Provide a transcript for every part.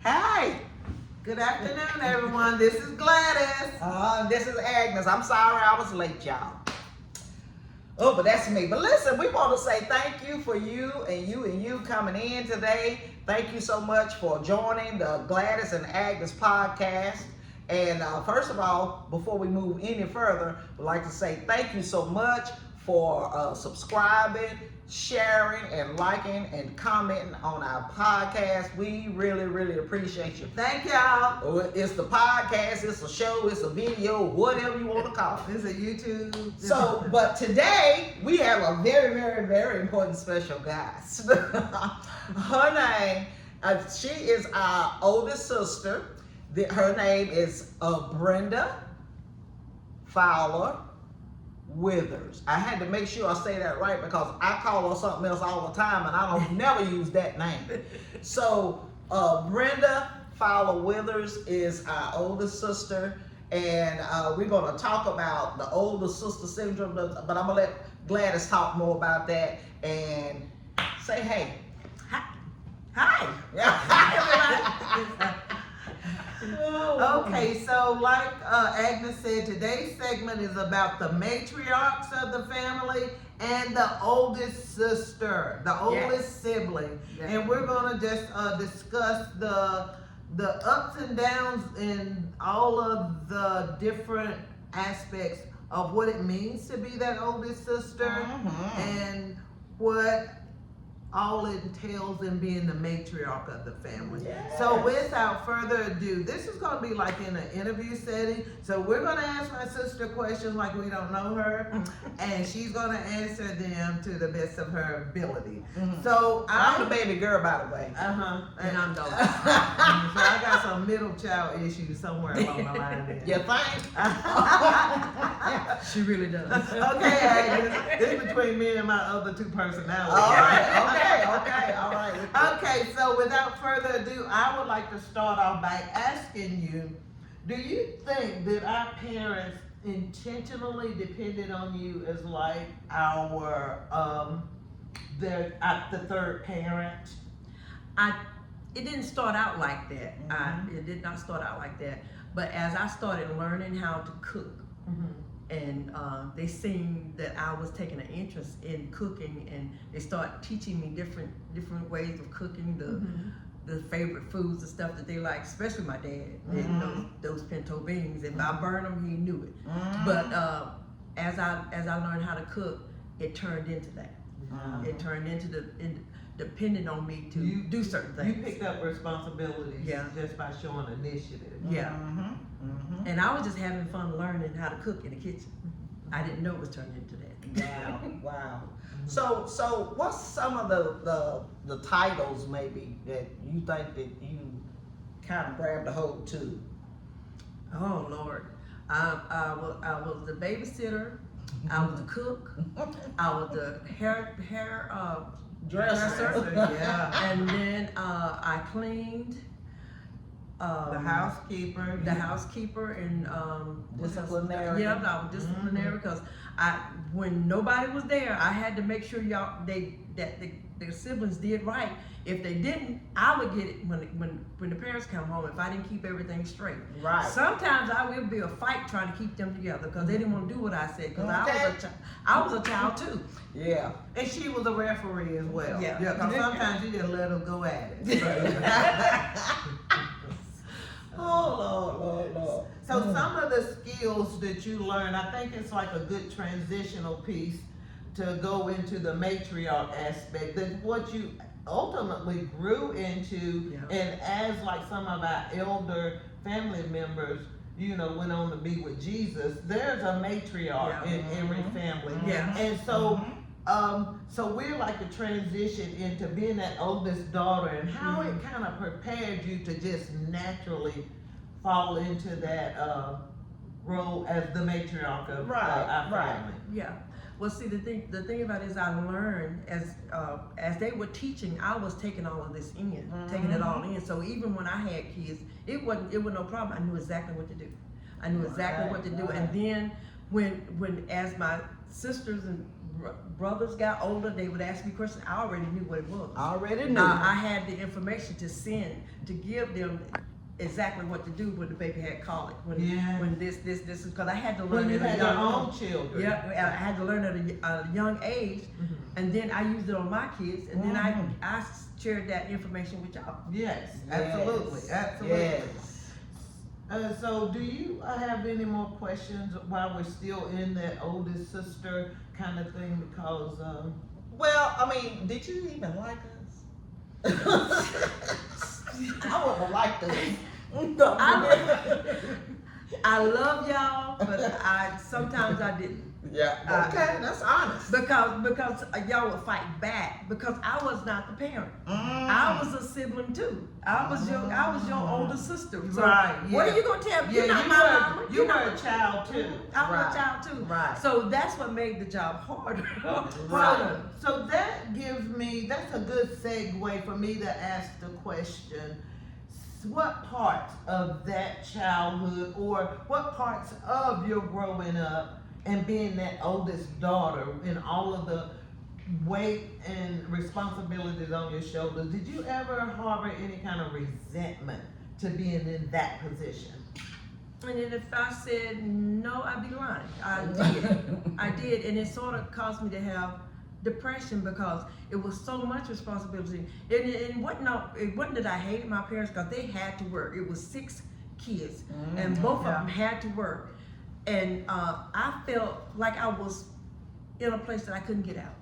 Hey, good afternoon, everyone. This is Gladys. This is Agnes. I'm sorry I was late, y'all. Oh, but that's me. But listen, we want to say thank you for you coming in today. Thank you so much for joining the Gladys and Agnes podcast. And first of all, before we move any further, we'd like to say thank you so much for subscribing, sharing, and liking and commenting on our podcast. We really, really appreciate you. Thank y'all. It's the podcast, it's a show, it's a video, whatever you want to call it. It's a YouTube. So, but today we have a very, very, very important special guest. Her name, she is our oldest sister. Her name is Brenda Fowler Withers. I had to make sure I say that right because I call her something else all the time and I don't never use that name. So Brenda Fowler Withers is our oldest sister, and we're going to talk about the older sister syndrome, but I'm going to let Gladys talk more about that and say hey. Hi. Okay, so like Agnes said, today's segment is about the matriarchs of the family and the oldest sister, the oldest sibling. Yes. And we're going to just discuss the ups and downs in all of the different aspects of what it means to be that oldest sister and what all it entails in being the matriarch of the family. Yes. So without further ado, this is going to be like in an interview setting. So we're going to ask my sister questions like we don't know her, and she's going to answer them to the best of her ability. So I'm the baby girl, by the way. And I'm the so I got some middle child issues somewhere along the line there. You think? She really does. Okay, Agnes, this is between me and my other two personalities. All right. Okay, all right. Okay, so without further ado, I would like to start off by asking you, do you think that our parents intentionally depended on you as like our, the third parent? It didn't start out like that. It did not start out like that. But as I started learning how to cook, and they seen that I was taking an interest in cooking, and they start teaching me different ways of cooking, the favorite foods, the stuff that they like, especially my dad. Those pinto beans. If I burn them, he knew it. But as I learned how to cook, it turned into that. It turned into depending on me to do certain things. You picked up responsibilities just by showing initiative. And I was just having fun learning how to cook in the kitchen. I didn't know it was turning into that. Wow. So what's some of the titles maybe that you think that you kind of grabbed a hold to? Oh Lord, I was the babysitter. I was the cook. I was the hair dresser. And then I cleaned. The housekeeper and disciplinary. Yeah, I was disciplinary because when nobody was there, I had to make sure their siblings did right. If they didn't, I would get it when the parents come home if I didn't keep everything straight. Right. Sometimes I would be a fight trying to keep them together because they didn't want to do what I said because I was a child too. Yeah. And she was a referee as well. Yeah. Because sometimes you just let them go at it. Oh, Lord. So some of the skills that you learn, I think it's like a good transitional piece to go into the matriarch aspect. That what you ultimately grew into, and as like some of our elder family members, went on to be with Jesus, there's a matriarch in every family. And so so we're like a transition into being that oldest daughter and how it kind of prepared you to just naturally fall into that role as the matriarch of our family. Yeah. Well, see, the thing about it is I learned as they were teaching, I was taking all of this in, taking it all in. So even when I had kids, it wasn't no problem. I knew exactly what to do. I knew exactly what to do. And then when as my sisters and brothers got older, they would ask me questions. I already knew what it was. I already knew. I had the information to send to give them exactly what to do when the baby had colic. When this is because I had to learn When you at a had your young own children. Yeah, I had to learn at a young age, and then I used it on my kids, and then I shared that information with y'all. Yes, absolutely, absolutely. Yes. So do you have any more questions while we're still in that oldest sister kind of thing? Because Well, I mean, did you even like us? I wouldn't have liked us. I love y'all, but sometimes I didn't. Yeah. Okay, that's honest. Because y'all would fight back because I was not the parent. I was a sibling too. I was your older sister. So what are you gonna tell me? Yeah, You're not my mama. You were a child too. I was a child too. Right. So that's what made the job harder. Right. So that gives me, that's a good segue for me to ask the question, what parts of that childhood or what parts of your growing up and being that oldest daughter and all of the weight and responsibilities on your shoulders, did you ever harbor any kind of resentment to being in that position? And then if I said no, I'd be lying. I did. I did, and it sort of caused me to have depression because it was so much responsibility. And it wasn't that I hated my parents because they had to work. It was 6 kids, and both of them had to work. And I felt like I was in a place that I couldn't get out.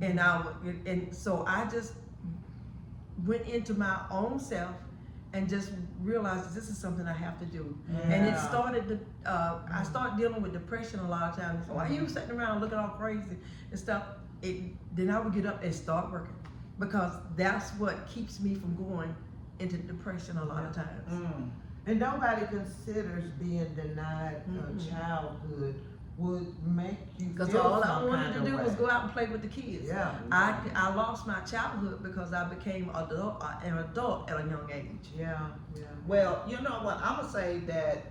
And so I just went into my own self and just realized this is something I have to do. And it started I started dealing with depression a lot of times. So while you were sitting around looking all crazy and stuff, then I would get up and start working because that's what keeps me from going into depression a lot of times. And nobody considers being denied childhood would make you Because feel all I some wanted kind to of do way. was go out and play with the kids. Yeah. I lost my childhood because I became an adult at a young age. Yeah. Well, you know what? I'm gonna say that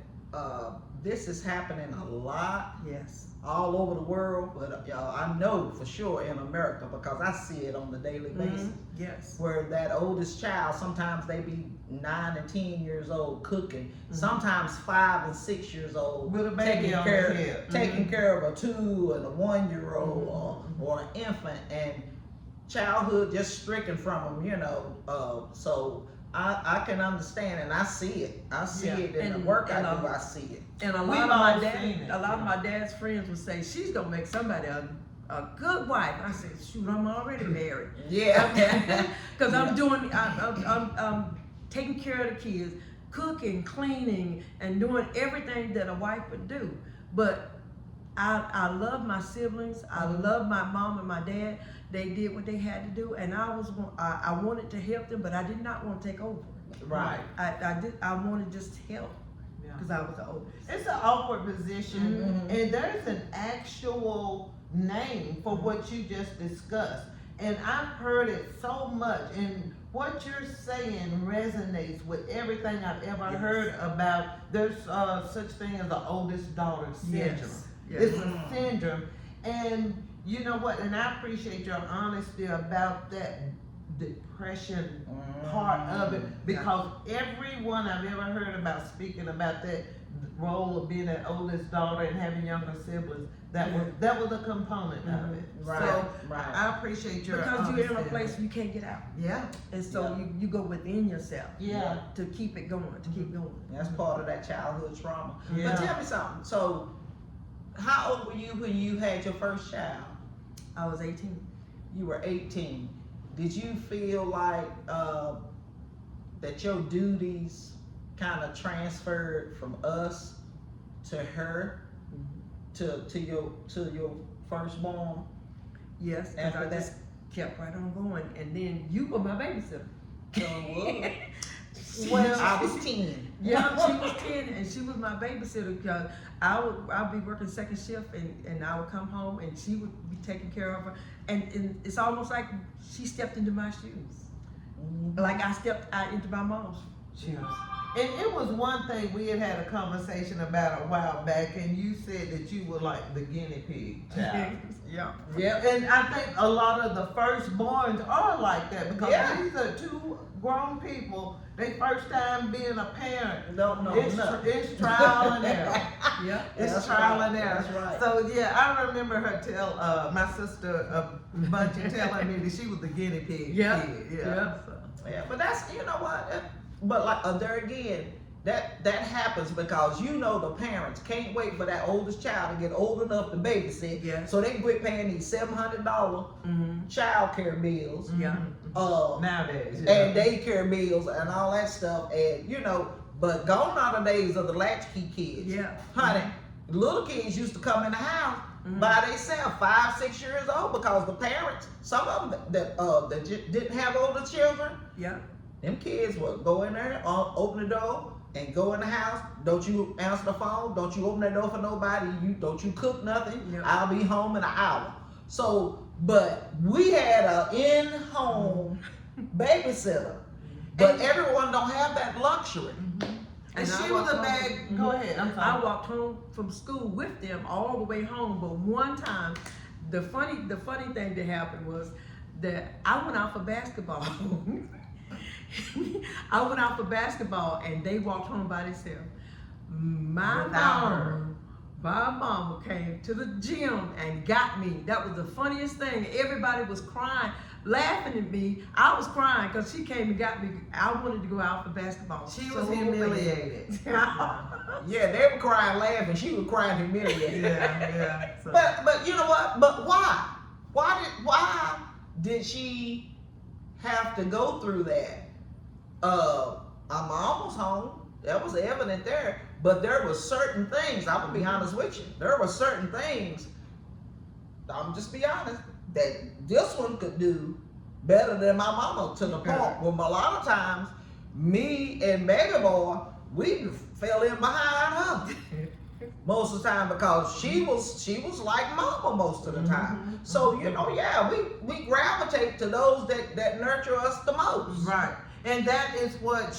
this is happening a lot. Yes. All over the world, but I know for sure in America because I see it on the daily basis. Yes. Where that oldest child, sometimes they be 9 and 10 years old cooking, sometimes 5 and 6 years old With a baby on their hip. taking care of a 2 and a 1-year-old or an infant, and childhood just stricken from them, so I can understand and I see it. I see it in the work I do. I see it. And a lot of my dad's friends would say, she's gonna make somebody a good wife. I said, shoot, I'm already married. Yeah. Because I'm taking care of the kids, cooking, cleaning, and doing everything that a wife would do. But I love my siblings. I love my mom and my dad. They did what they had to do, and I wanted to help them, but I did not want to take over. Right. I wanted just help because I was the oldest. It's an awkward position, and there's an actual name for what you just discussed. And I've heard it so much, and what you're saying resonates with everything I've ever heard about. There's such thing as the oldest daughter syndrome. Yes. It's a syndrome, and you know what? And I appreciate your honesty about that depression part of it, because everyone I've ever heard about speaking about that role of being an oldest daughter and having younger siblings, that was a component of it. Right. So Right. I appreciate your Because you're in a honesty. place you can't get out. Yeah. And so you go within yourself. Yeah. To keep it going, to keep going. That's part of that childhood trauma. Yeah. But tell me something. So, how old were you when you had your first child? I was 18. You were 18. Did you feel like that your duties kind of transferred from us to her, to your firstborn? Yes, because After I just kept right on going. And then you were my babysitter. Well, I was 10. Yeah, she was 10 and she was my babysitter because I'd be working second shift and I would come home and she would be taking care of her. And it's almost like she stepped into my shoes. Like I stepped out into my mom's shoes. And it was one thing we had a conversation about a while back, and you said that you were like the guinea pig child. Yeah. Yeah, and I think a lot of the firstborns are like that because Yeah. these are two grown people. They first time being a parent. Don't know nothing. It's trial and error. Yeah. It's That's trial right. and error. That's right. So yeah, I remember her tell my sister Bunchy telling me that she was the guinea pig Yeah. kid. Yeah. Yeah, but that's, you know what? But like there again, that happens because you know the parents can't wait for that oldest child to get old enough to babysit. Yeah. So they quit paying these $700 child care bills. Yeah. Nowadays. And daycare bills and all that stuff. And you know, but gone are the days of the latchkey kids. Yeah. Honey, little kids used to come in the house by themselves, 5, 6 years old, because the parents, some of them that didn't have older children, Yeah. them kids would go in there, open the door, and go in the house. Don't you answer the phone? Don't you open the door for nobody? Don't you cook nothing? Yeah. I'll be home in an hour. So, but we had a in-home babysitter, but everyone don't have that luxury. And I she was walked a home- bad. Go ahead. I'm I sorry. walked home from school with them all the way home, but one time, the funny thing that happened was that I went out for basketball. I went out for basketball and they walked home by themselves. My Without her. mama came to the gym and got me. That was the funniest thing. Everybody was crying, laughing at me. I was crying because she came and got me. I wanted to go out for basketball. She so was humiliated. Yeah, they were crying laughing. She was crying humiliated. Yeah. So. But you know what? But why? Why did she have to go through that? I'm almost home. That was evident there. But there were certain things, I'm gonna be honest with you. There were certain things, I'm just be honest, that this one could do better than my mama, to the point where a lot of times me and Mega Boy, we fell in behind her. Most of the time, because she was like mama most of the time. So you know, yeah, we gravitate to those that nurture us the most. Right. And that is what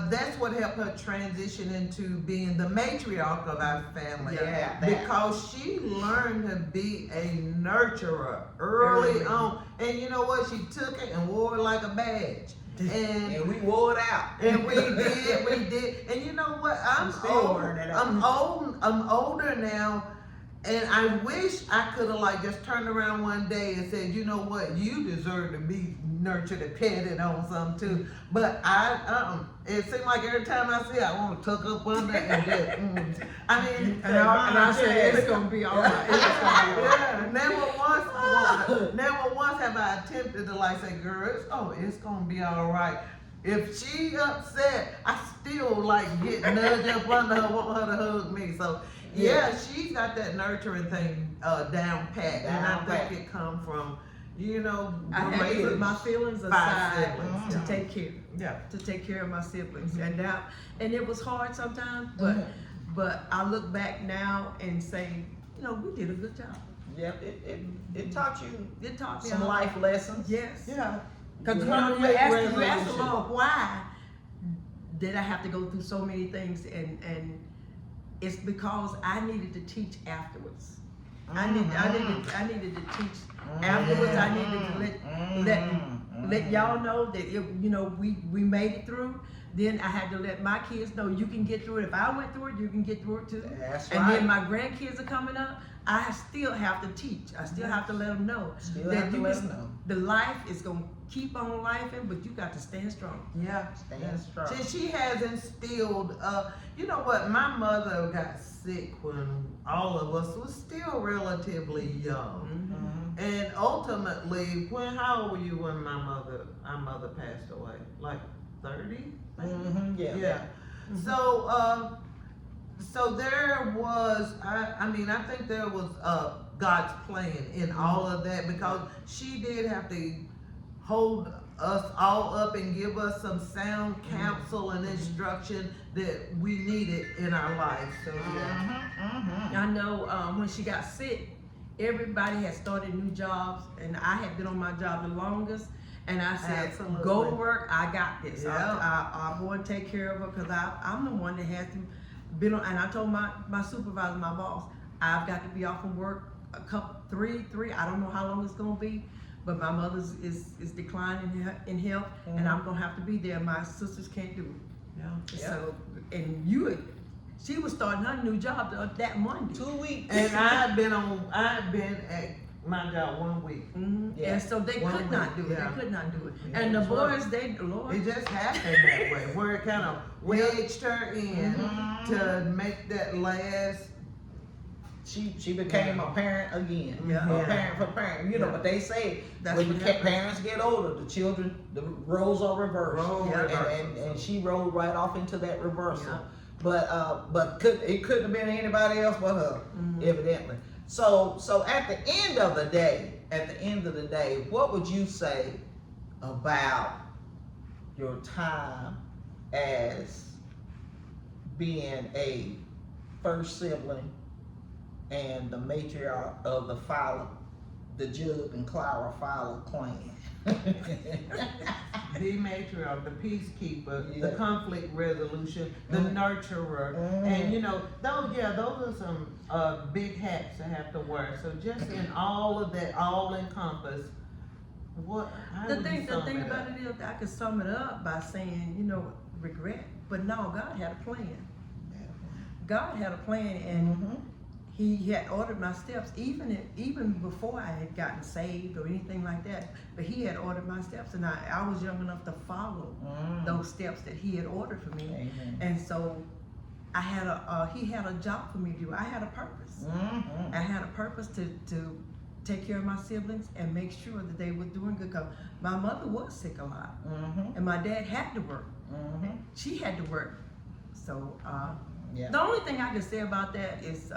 that's what helped her transition into being the matriarch of our family. Yeah, that. Because she learned to be a nurturer early on. And you know what? She took it and wore it like a badge. And we wore it out. And we did. And you know what? I'm still wearing it out. I'm older now. And I wish I could have like just turned around one day and said, you know what, you deserve to be nurtured and petted on something too. But it seemed like every time I see it, I want to tuck up under and just, I mean, And I said, it's gonna be all right. It's gonna be all right. yeah, never once have I attempted to like say, girl, it's gonna be all right. If she upset, I still like get nudged up under her, want her to hug me. So yeah, she's got that nurturing thing down pat, and I think it come from, you know, I had to put my feelings aside siblings. to take care. Yeah. To take care of my siblings, and it was hard sometimes, but I look back now and say, you know, we did a good job. Yep, it taught you It taught me some a lot. life lessons. Yes. Yeah. Because you Conflict ask the resolution. Lord, why did I have to go through so many things, and it's because I needed to teach afterwards. I needed to teach afterwards. I needed to let y'all know that you know we made it through. Then I had to let my kids know you can get through it. If I went through it, you can get through it too. That's and right. then my grandkids are coming up. I still have to teach. I still have to let them know the life is gonna keep on lifing, but you got to stand strong. Yeah. Stand strong. She has instilled, you know what, my mother got sick when all of us was still relatively young. And ultimately, how old were you when our mother passed away? Like 30? Yeah. So there was, I think there was God's plan in all of that, because she did have to hold us all up and give us some sound counsel and instruction that we needed in our life. So I know when she got sick, everybody had started new jobs, and I had been on my job the longest. And I said, Absolutely. go to work. I got this. Yeah. I'll go and take care of her because I'm the one that has to been on. And I told my supervisor, my boss, I've got to be off from work a couple, three. I don't know how long it's gonna be, but my mother's is declining in health, and I'm gonna have to be there. My sisters can't do it. Yeah. So, and she was starting her new job that Monday. 2 weeks. And I've been at my job 1 week. Yeah. And so they 1 could not week, do it. yeah. They could not do it. Yeah, And the that's right. boys, Lord. It just happened that way, where it kind of wedged her in to make that last. She became a parent again. Yeah. A parent for parent. You know, Yeah. but they say That's when what the happens. parents get older, the roles are reversed. And she rolled right off into that reversal. Yeah. But it couldn't have been anybody else but her, evidently. So at the end of the day, what would you say about your time as being a first sibling and the matriarch of the Fowler, the Jug and Clara Fowler clan? The matriarch, the peacekeeper, the Yeah. conflict resolution, the nurturer, and those are some big hats to have to wear. So just in all of that, all encompass, how The would thing you sum it about up? it is, I could sum it up by saying, regret. But no, God had a plan. God had a plan, and He had ordered my steps, even before I had gotten saved or anything like that. But He had ordered my steps, and I was young enough to follow those steps that He had ordered for me. Amen. And so I had He had a job for me to do. I had a purpose. I had a purpose to take care of my siblings and make sure that they were doing good. Cause my mother was sick a lot, and my dad had to work. She had to work. So Yeah. the only thing I can say about that is